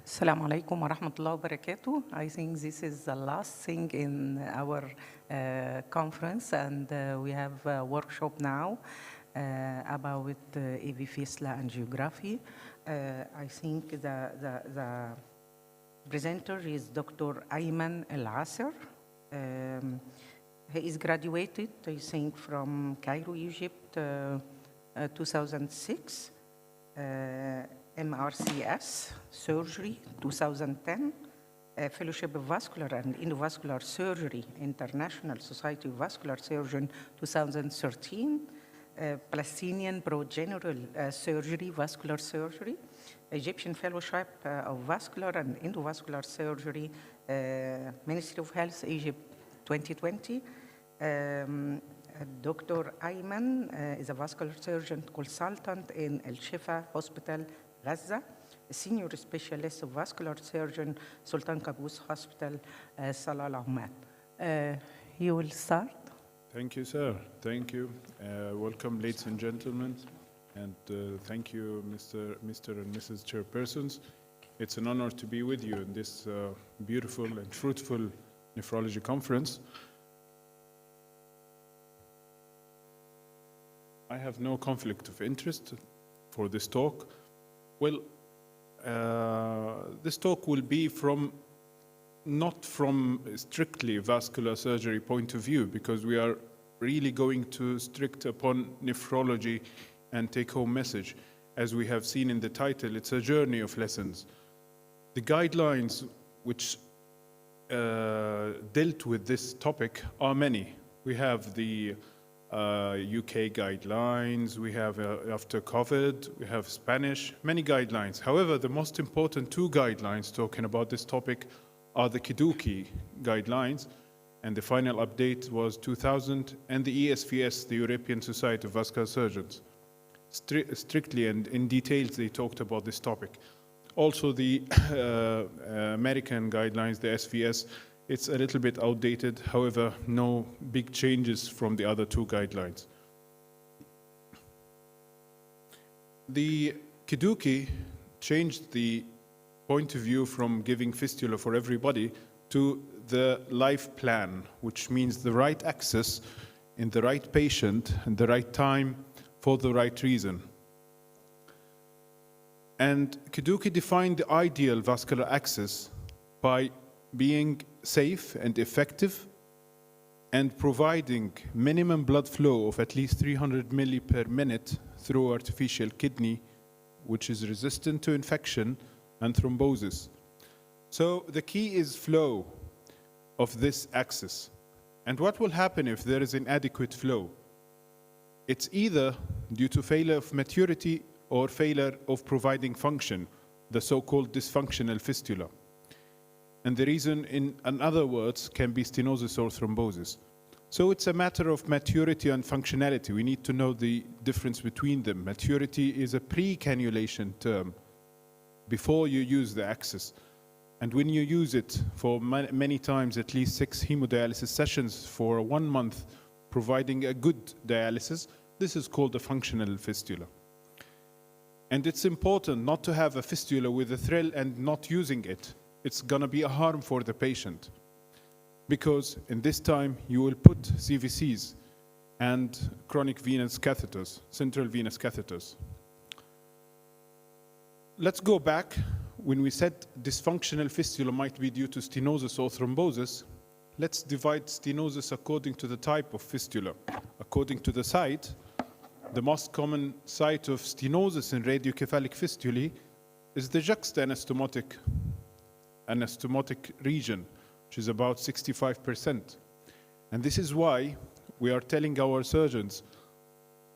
Assalamu alaikum wa rahmatullahi wa barakatuh. I think this is the last thing in our conference, and we have a workshop now about AVF angiography. I think the presenter is Dr. Ayman Al-Asr. He is graduated, I think, from Cairo, Egypt, 2006. MRCS, surgery, 2010, Fellowship of Vascular and Endovascular Surgery, International Society of Vascular Surgeon, 2013, Palestinian Pro-General Surgery, Vascular Surgery, Egyptian Fellowship of Vascular and Endovascular Surgery, Ministry of Health, Egypt, 2020. Dr. Ayman is a vascular surgeon consultant in Al Shifa Hospital, Gaza, a senior specialist of vascular surgeon, Sultan Qaboos Hospital, Salah Al Oman. You will start. Thank you, sir. Thank you. Welcome, ladies and gentlemen. And thank you, Mr. and Mrs. Chairpersons. It's an honor to be with you in this beautiful and fruitful nephrology conference. I have no conflict of interest for this talk. Well, this talk will be not from strictly vascular surgery point of view, because we are really going to strict upon nephrology and take-home message. As we have seen in the title, it's a journey of lessons. The guidelines which dealt with this topic are many. We have the UK guidelines, we have after COVID, we have Spanish, many guidelines. However, the most important two guidelines talking about this topic are the KIDUKI guidelines, and the final update was 2000, and the ESVS, the European Society of Vascular Surgeons. Strictly and in details, they talked about this topic. Also, the American guidelines, the SVS, it's a little bit outdated, however, no big changes from the other two guidelines. The KIDUKI changed the point of view from giving fistula for everybody to the life plan, which means the right access in the right patient and the right time for the right reason. And KIDUKI defined the ideal vascular access by being safe and effective and providing minimum blood flow of at least 300 milli per minute through artificial kidney, which is resistant to infection and thrombosis. So the key is flow of this access. And what will happen if there is inadequate flow? It's either due to failure of maturity or failure of providing function, the so-called dysfunctional fistula. And the reason, in other words, can be stenosis or thrombosis. So it's a matter of maturity and functionality. We need to know the difference between them. Maturity is a pre-cannulation term, before you use the access. And when you use it for many times, at least 6 hemodialysis sessions for 1 month, providing a good dialysis, this is called a functional fistula. And it's important not to have a fistula with a thrill and not using it. It's going to be a harm for the patient, because in this time you will put CVCs and chronic venous catheters, central venous catheters. Let's go back. When we said dysfunctional fistula might be due to stenosis or thrombosis, let's divide stenosis according to the type of fistula. According to the site, the most common site of stenosis in radiocephalic fistulae is the juxta-anastomotic region, which is about 65%. And this is why we are telling our surgeons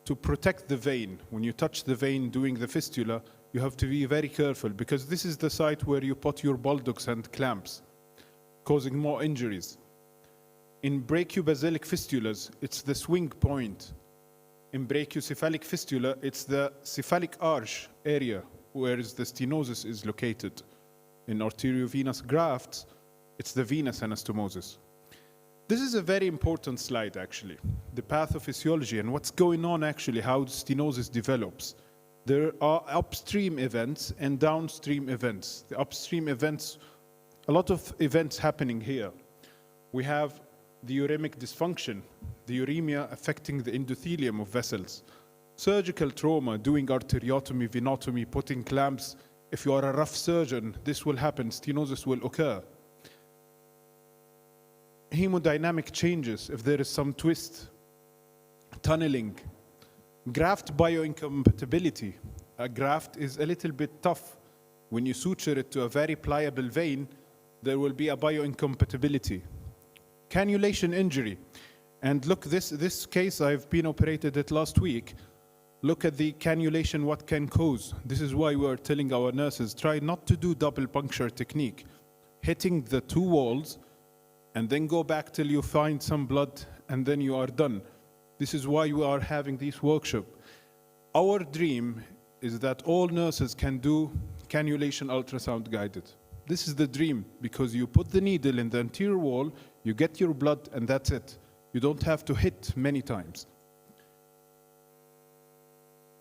to protect the vein. When you touch the vein doing the fistula, you have to be very careful, because this is the site where you put your bulldogs and clamps, causing more injuries. In brachiobasilic fistulas, it's the swing point. In brachiocephalic fistula, it's the cephalic arch area where the stenosis is located. In arteriovenous grafts, it's the venous anastomosis. This is a very important slide, actually. The pathophysiology and what's going on, actually, how stenosis develops. There are upstream events and downstream events. The upstream events, a lot of events happening here. We have the uremic dysfunction, the uremia affecting the endothelium of vessels. Surgical trauma, doing arteriotomy, venotomy, putting clamps. If you are a rough surgeon, this will happen, stenosis will occur. Hemodynamic changes, if there is some twist, tunneling. Graft bioincompatibility. A graft is a little bit tough. When you suture it to a very pliable vein, there will be a bioincompatibility. Cannulation injury. And look, this case, I've been operated it last week. Look at the cannulation, what can cause. This is why we're telling our nurses, try not to do double puncture technique. Hitting the two walls, and then go back till you find some blood, and then you are done. This is why we are having this workshop. Our dream is that all nurses can do cannulation ultrasound guided. This is the dream, because you put the needle in the anterior wall, you get your blood, and that's it. You don't have to hit many times.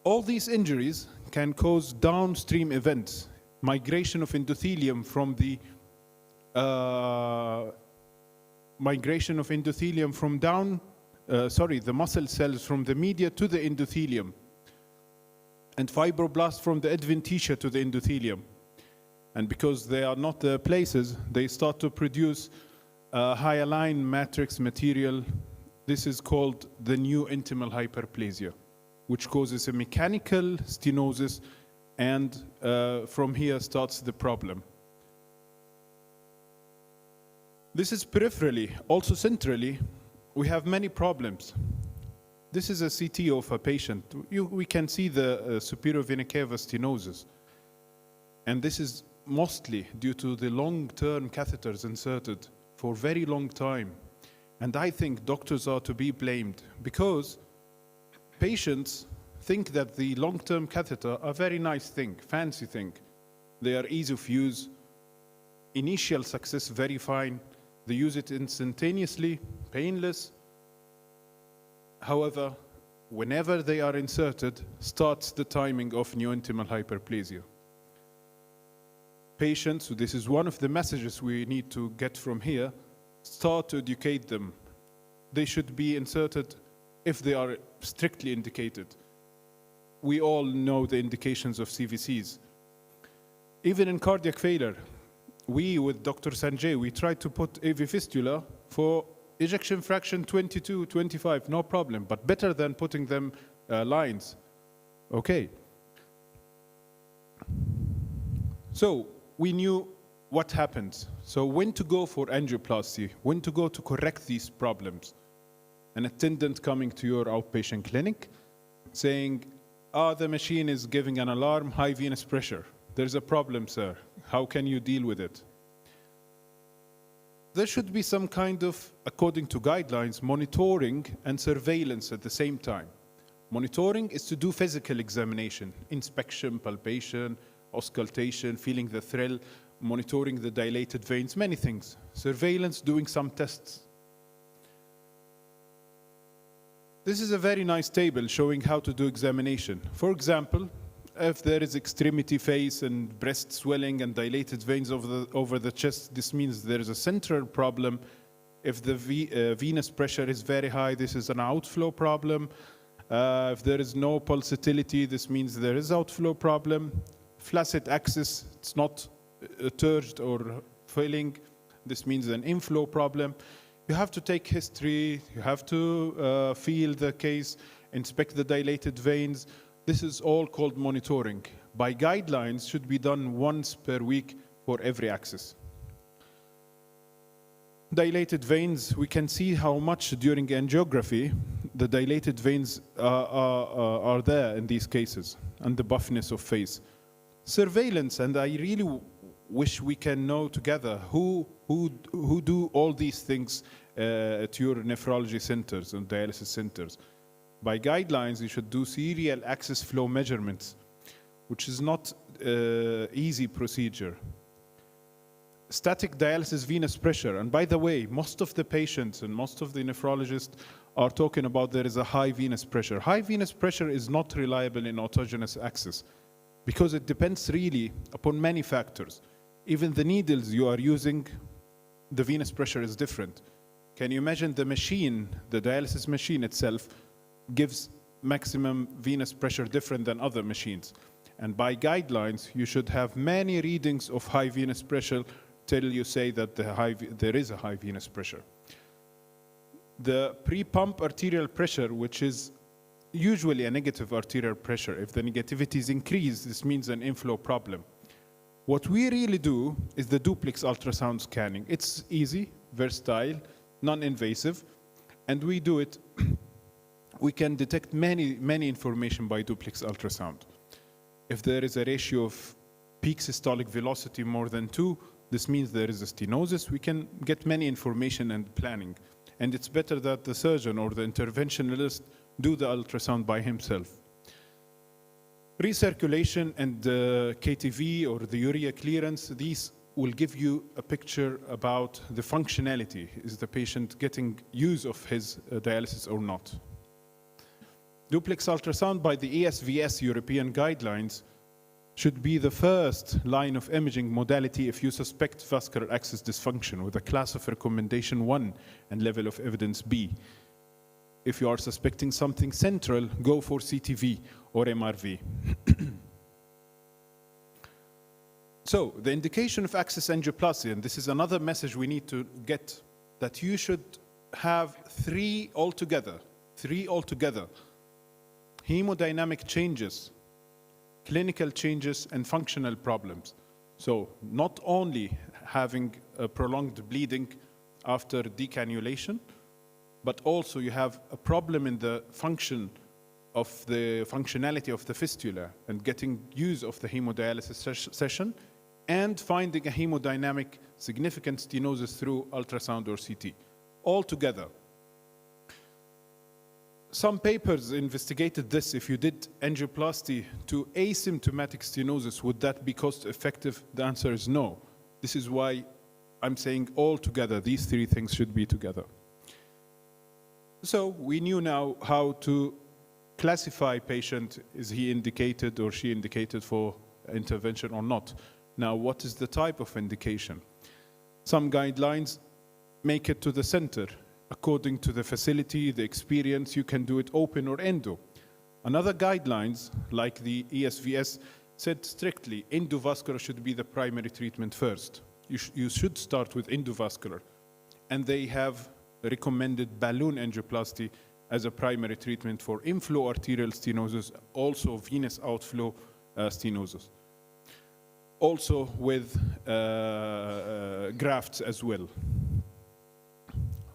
All these injuries can cause downstream events, migration of endothelium from the the muscle cells from the media to the endothelium, and fibroblasts from the adventitia to the endothelium. And because they are not the places, they start to produce hyaline matrix material. This is called the new intimal hyperplasia, which causes a mechanical stenosis, and from here starts the problem. This is peripherally. Also centrally, we have many problems. This is a CT of a patient. We can see the superior vena cava stenosis. And this is mostly due to the long-term catheters inserted for a very long time. And I think doctors are to be blamed, because patients think that the long-term catheter are a very nice thing, fancy thing. They are easy of use, initial success very fine. They use it instantaneously, painless. However, whenever they are inserted, starts the timing of new intimal hyperplasia. Patients, so this is one of the messages we need to get from here, start to educate them. They should be inserted if they are strictly indicated. We all know the indications of CVCs. Even in cardiac failure, we with Dr. Sanjay, we tried to put AV fistula for ejection fraction 22, 25, no problem, but better than putting them lines. Okay. So we knew what happens. So when to go for angioplasty, when to go to correct these problems. An attendant coming to your outpatient clinic saying, the machine is giving an alarm, high venous pressure. There's a problem, sir. How can you deal with it? There should be some kind of, according to guidelines, monitoring and surveillance at the same time. Monitoring is to do physical examination, inspection, palpation, auscultation, feeling the thrill, monitoring the dilated veins, many things. Surveillance, doing some tests. This is a very nice table showing how to do examination. For example, if there is extremity face and breast swelling and dilated veins over the chest, this means there is a central problem. If the venous pressure is very high, this is an outflow problem. If there is no pulsatility, this means there is outflow problem. Flaccid axis, it's not turgid or filling, this means an inflow problem. You have to take history, you have to feel the case, inspect the dilated veins. This is all called monitoring. By guidelines, should be done once per week for every axis. Dilated veins, we can see how much during angiography the dilated veins are there in these cases, and the buffness of face. Surveillance, and I really wish we can know together who do all these things at your nephrology centers and dialysis centers. By guidelines, you should do serial access flow measurements, which is not easy procedure. static dialysis venous pressure. And by the way, most of the patients and most of the nephrologists are talking about there is a high venous pressure. High venous pressure is not reliable in autogenous access because it depends really upon many factors. Even the needles you are using, the venous pressure is different. Can you imagine the machine, the dialysis machine itself, gives maximum venous pressure different than other machines? And by guidelines, you should have many readings of high venous pressure till you say that there is a high venous pressure. The pre-pump arterial pressure, which is usually a negative arterial pressure, if the negativity is increased, this means an inflow problem. What we really do is the duplex ultrasound scanning. It's easy, versatile, non-invasive, and we do it. We can detect many information by duplex ultrasound. If there is a ratio of peak systolic velocity more than 2, this means there is a stenosis. We can get many information and planning. And it's better that the surgeon or the interventionalist do the ultrasound by himself. Recirculation and KTV or the urea clearance, these will give you a picture about the functionality. Is the patient getting use of his dialysis or not? Duplex ultrasound by the ASVS European guidelines should be the first line of imaging modality if you suspect vascular access dysfunction with a class of recommendation 1 and level of evidence B. If you are suspecting something central, go for CTV or MRV. So, the indication of access angioplasty, and this is another message we need to get, that you should have three altogether. Hemodynamic changes, clinical changes, and functional problems. So, not only having a prolonged bleeding after decannulation, but also you have a problem in the functionality of the fistula and getting use of the hemodialysis session and finding a hemodynamic significant stenosis through ultrasound or CT. All together. Some papers investigated this. If you did angioplasty to asymptomatic stenosis, would that be cost effective? The answer is no. This is why I'm saying all together, these three things should be together. So we knew now how to classify patient, is he indicated or she indicated for intervention or not. Now, what is the type of indication? Some guidelines make it to the center. According to the facility, the experience, you can do it open or endo. Another guidelines, like the ESVS, said strictly endovascular should be the primary treatment first. You should start with endovascular. And they have recommended balloon angioplasty as a primary treatment for inflow arterial stenosis, also venous outflow stenosis. Also with grafts as well.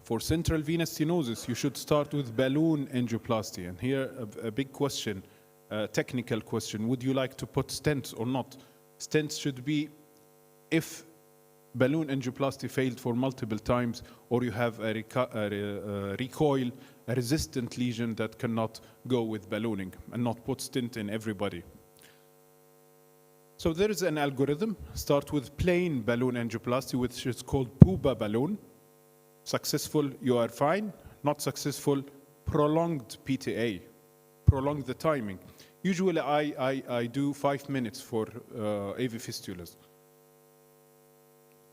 For central venous stenosis, you should start with balloon angioplasty. And here, a big question, a technical question. Would you like to put stents or not? Stents should be if balloon angioplasty failed for multiple times, or you have a recoil, a resistant lesion that cannot go with ballooning, and not put stent in everybody. So there is an algorithm. Start with plain balloon angioplasty, which is called PUBA balloon. Successful, you are fine. Not successful, prolonged PTA. Prolong the timing. Usually I do 5 minutes for AV fistulas.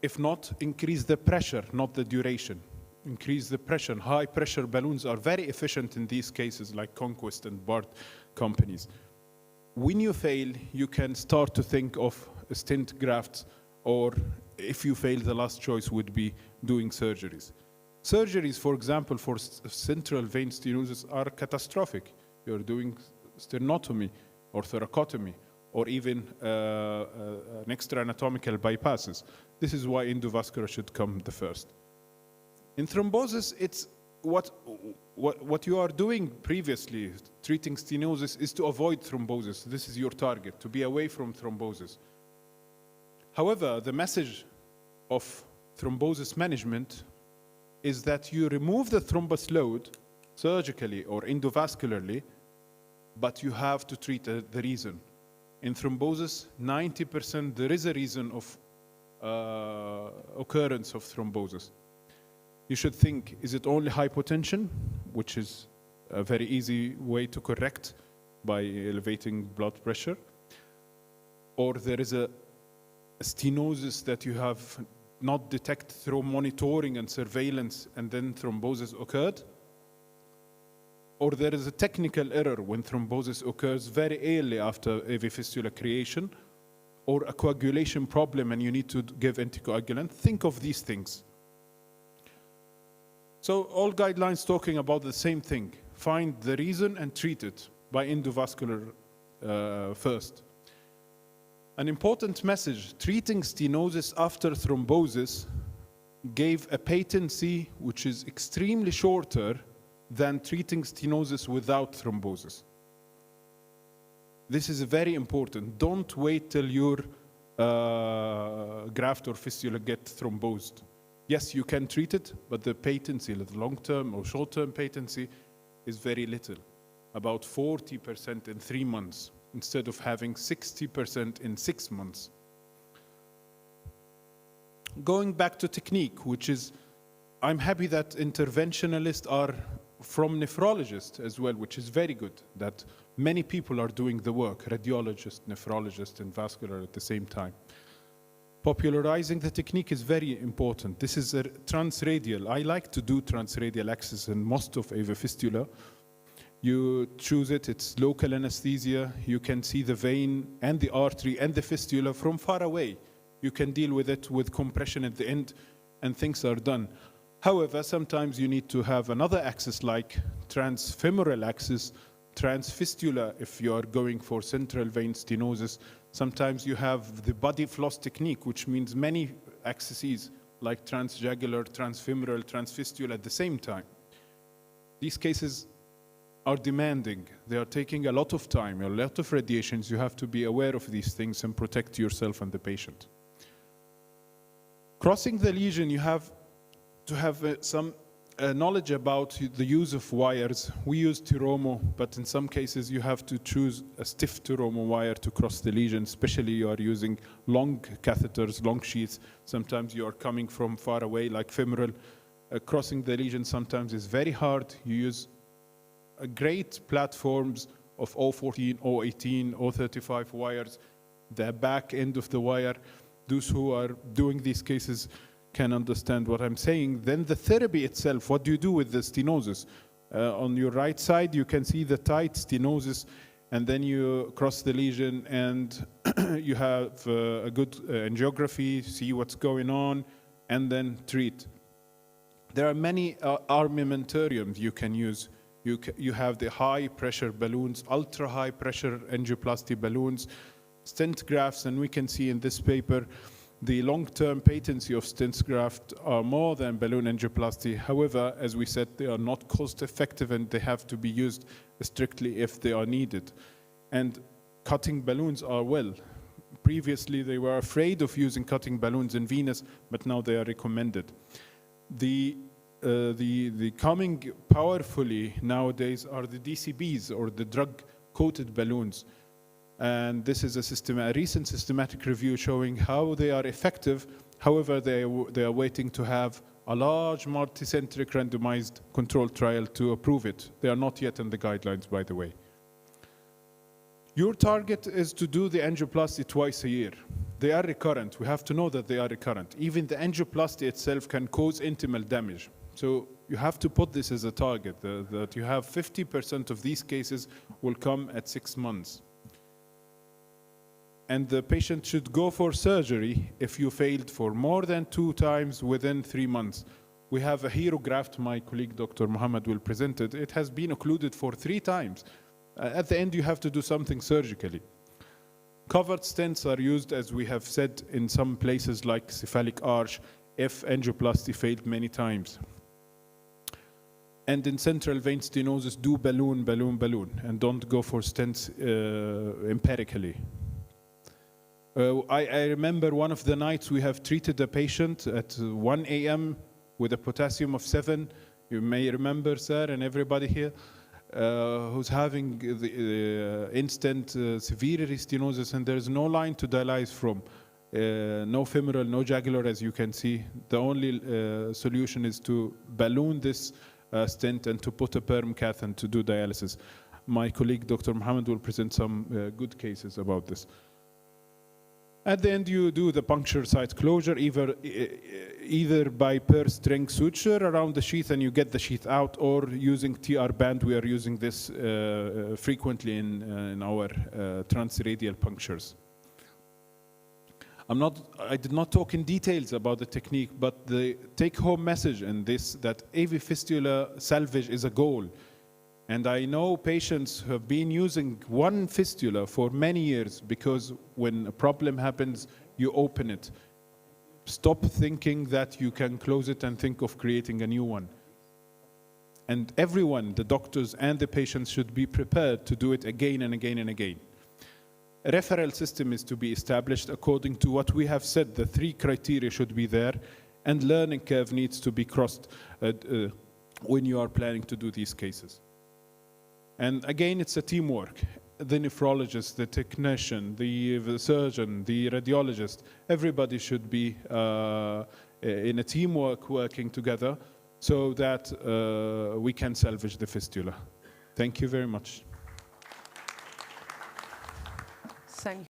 If not, increase the pressure, not the duration. Increase the pressure. High pressure balloons are very efficient in these cases, like Conquest and BART companies. When you fail, you can start to think of stent grafts, or if you fail, the last choice would be doing surgeries. Surgeries, for example, for central vein stenosis are catastrophic. You're doing sternotomy or thoracotomy, or even an extra anatomical bypasses. This is why endovascular should come the first. In thrombosis, it's what you are doing previously, treating stenosis, is to avoid thrombosis. This is your target, to be away from thrombosis. However, the message of thrombosis management is that you remove the thrombus load surgically or endovascularly, but you have to treat the reason. In thrombosis, 90% there is a reason of occurrence of thrombosis. You should think, is it only hypotension, which is a very easy way to correct by elevating blood pressure, or there is a stenosis that you have not detected through monitoring and surveillance and then thrombosis occurred, or there is a technical error when thrombosis occurs very early after AV fistula creation, or a coagulation problem and you need to give anticoagulant. Think of these things. So all guidelines talking about the same thing. Find the reason and treat it by endovascular first. An important message, treating stenosis after thrombosis gave a patency which is extremely shorter than treating stenosis without thrombosis. This is very important. Don't wait till your graft or fistula get thrombosed. Yes, you can treat it, but the patency, the long-term or short-term patency, is very little, about 40% in 3 months, instead of having 60% in 6 months. Going back to technique, which is, I'm happy that interventionalists are from nephrologists as well, which is very good, that many people are doing the work, radiologists, nephrologists, and vascular at the same time. Popularizing the technique is very important. This is a transradial. I like to do transradial access in most of AV fistula. You choose it, it's local anesthesia. You can see the vein and the artery and the fistula from far away. You can deal with it with compression at the end, and things are done. However, sometimes you need to have another access like transfemoral access, transfistula if you are going for central vein stenosis. Sometimes you have the body floss technique, which means many accesses like transjugular, transfemoral, transfistula at the same time. These cases are demanding. They are taking a lot of time, a lot of radiations. You have to be aware of these things and protect yourself and the patient. Crossing the lesion, you have to have some knowledge about the use of wires. We use Tiromo, but in some cases you have to choose a stiff Tiromo wire to cross the lesion, especially you are using long catheters, long sheaths. Sometimes you are coming from far away, like femoral. Crossing the lesion sometimes is very hard. You use great platforms of 014, 018, 035 wires, the back end of the wire. Those who are doing these cases can understand what I'm saying. Then the therapy itself, what do you do with the stenosis? On your right side, you can see the tight stenosis, and then you cross the lesion and you have a good angiography, see what's going on, and then treat. There are many armamentariums you can use. You have the high pressure balloons, ultra high pressure angioplasty balloons, stent grafts, and we can see in this paper the long-term patency of stent graft are more than balloon angioplasty. However, as we said, they are not cost-effective and they have to be used strictly if they are needed. And cutting balloons are well. Previously, they were afraid of using cutting balloons in venous, but now they are recommended. The coming powerfully nowadays are the DCBs, or the drug-coated balloons. And this is a recent systematic review showing how they are effective. However, they are waiting to have a large multicentric randomized controlled trial to approve it. They are not yet in the guidelines, by the way. Your target is to do the angioplasty twice a year. They are recurrent. We have to know that they are recurrent. Even the angioplasty itself can cause intimal damage. So you have to put this as a target, that you have 50% of these cases will come at 6 months. And the patient should go for surgery if you failed for more than 2 times within 3 months. We have a hero graft, my colleague Dr. Muhammad will present it. It has been occluded for 3 times. At the end, you have to do something surgically. Covered stents are used, as we have said, in some places like cephalic arch, if angioplasty failed many times. And in central vein stenosis, do balloon, balloon, balloon, and don't go for stents empirically. I remember one of the nights we have treated a patient at 1 a.m. with a potassium of 7. You may remember, Serr, and everybody here, who's having the instant severe stenosis, and there's no line to dialyze from. no femoral, no jugular, as you can see. The only solution is to balloon this stent and to put a perm cath and to do dialysis. My colleague, Dr. Mohammed, will present some good cases about this. At the end, you do the puncture site closure, either by per string suture around the sheath and you get the sheath out, or using TR band. We are using this frequently in our transradial punctures. I did not talk in details about the technique, but the take-home message in this, that AV fistula salvage is a goal. And I know patients who have been using one fistula for many years because when a problem happens, you open it. Stop thinking that you can close it and think of creating a new one. And everyone, the doctors and the patients, should be prepared to do it again and again and again. A referral system is to be established according to what we have said. The 3 criteria should be there, and learning curve needs to be crossed when you are planning to do these cases. And again, it's a teamwork. The nephrologist, the technician, the surgeon, the radiologist, everybody should be in a teamwork working together so that we can salvage the fistula. Thank you very much. Thank you.